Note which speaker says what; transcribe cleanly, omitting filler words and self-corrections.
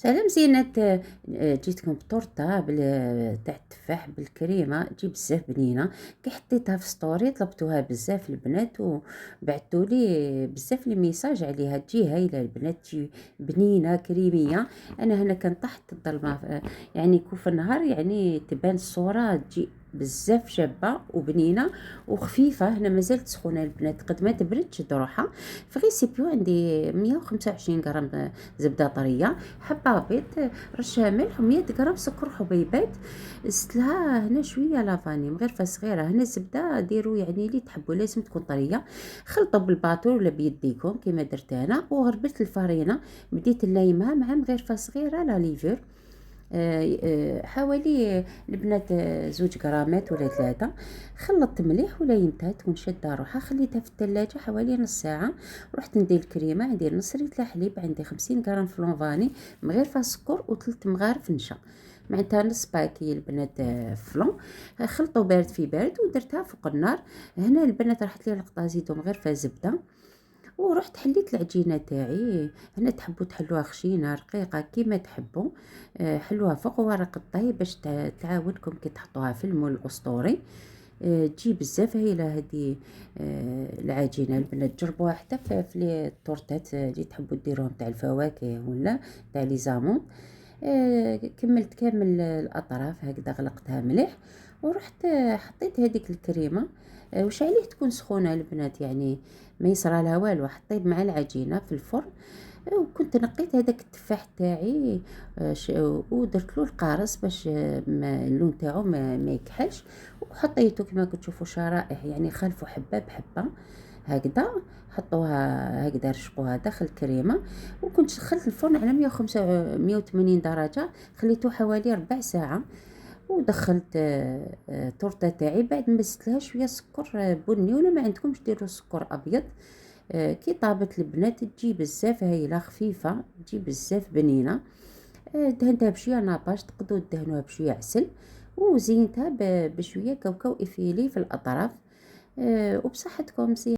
Speaker 1: سلام زينات. جيتكم بطورطة تاع التفاح بالكريمة، تجي بزاف بنينة. كي حطيتها في ستوري طلبتوها بزاف البنات وبعثولي بزاف لي ميساج عليها. تجي هايلة البنات، تجي بنينة كريمية. انا هنا كان تحت الظلمة، يعني كوف النهار يعني تبان الصورة، تجي بزاف شابة وبنينة وخفيفة. هنا مازالت سخونة البنات، قد ما تبرد روحها. في ريسيبيو عندي 125 غرام زبدة طرية، حبة بيض، رشة ملح، و100 غرام سكر حبيبات. زدت لها هنا شوية لافاني مغرفة صغيرة. هنا الزبدة ديروا يعني اللي تحبوا، لازم تكون طرية. خلطوا بالباطور ولا بيديكم كيما درت انا، وغربلت الفرينة، بديت نلايمها مع مغرفة صغيرة لا ليفور. حوالي البنات 2 غرامات ولا 3. خلطت مليح وليمتها تكون شادة روحها، خليتها في الثلاجة حوالي نص ساعة. رحت ندير الكريمة، عندي نص لتر حليب، عندي 50 غرام فلون فاني، مغرفة سكر، و3 مغارف نشا، معناتها نص باكي البنات فلون. خلطوا بارد في بارد ودرتها فوق النار. هنا البنات راحت لي لقطة زيتو مغرفة زبدة، ورحت حليت العجينه تاعي. هنا تحبوا تحلوها خشينه رقيقه كيما تحبوا. حلوها فوق ورق الطهي باش تعاونكم كي تحطوها في المول الاسطوري. تجي بزاف هايله هذه. العجينه البنات جربوها حتى في لي الطورتات اللي تحبوا ديروهم تاع الفواكه ولا تاع لي زامون. كملت كامل الاطراف هكذا، غلقتها مليح ورحت حطيت هذيك الكريمه. وش عليه تكون سخونه البنات، يعني ما يصرى لها والو. حطيت مع العجينه في الفرن. وكنت نقيت هذاك التفاح تاعي، ودرت له القارص باش اللون تاعو ما يكحلش. وحطيته كما كتشوفوا شرائح، يعني خلفوا حبه بحبه هكذا. حطوها هكذا، رشقوها داخل الكريمه. وكنت دخلت الفرن على 105 180 درجه، خليته حوالي ربع ساعه. ودخلت تورته تاعي بعد ما زدت لها شويه سكر بني، ولا ما عندكمش ديروا سكر ابيض. كي طابت البنات تجي بزاف هايله خفيفه، تجي بزاف بنينه. دهنتها بشويه ناباج، تقدروا تدهنوها بشويه عسل، وزينتها بشويه كاوكاو افيلي في الاطراف. وبصحتكم.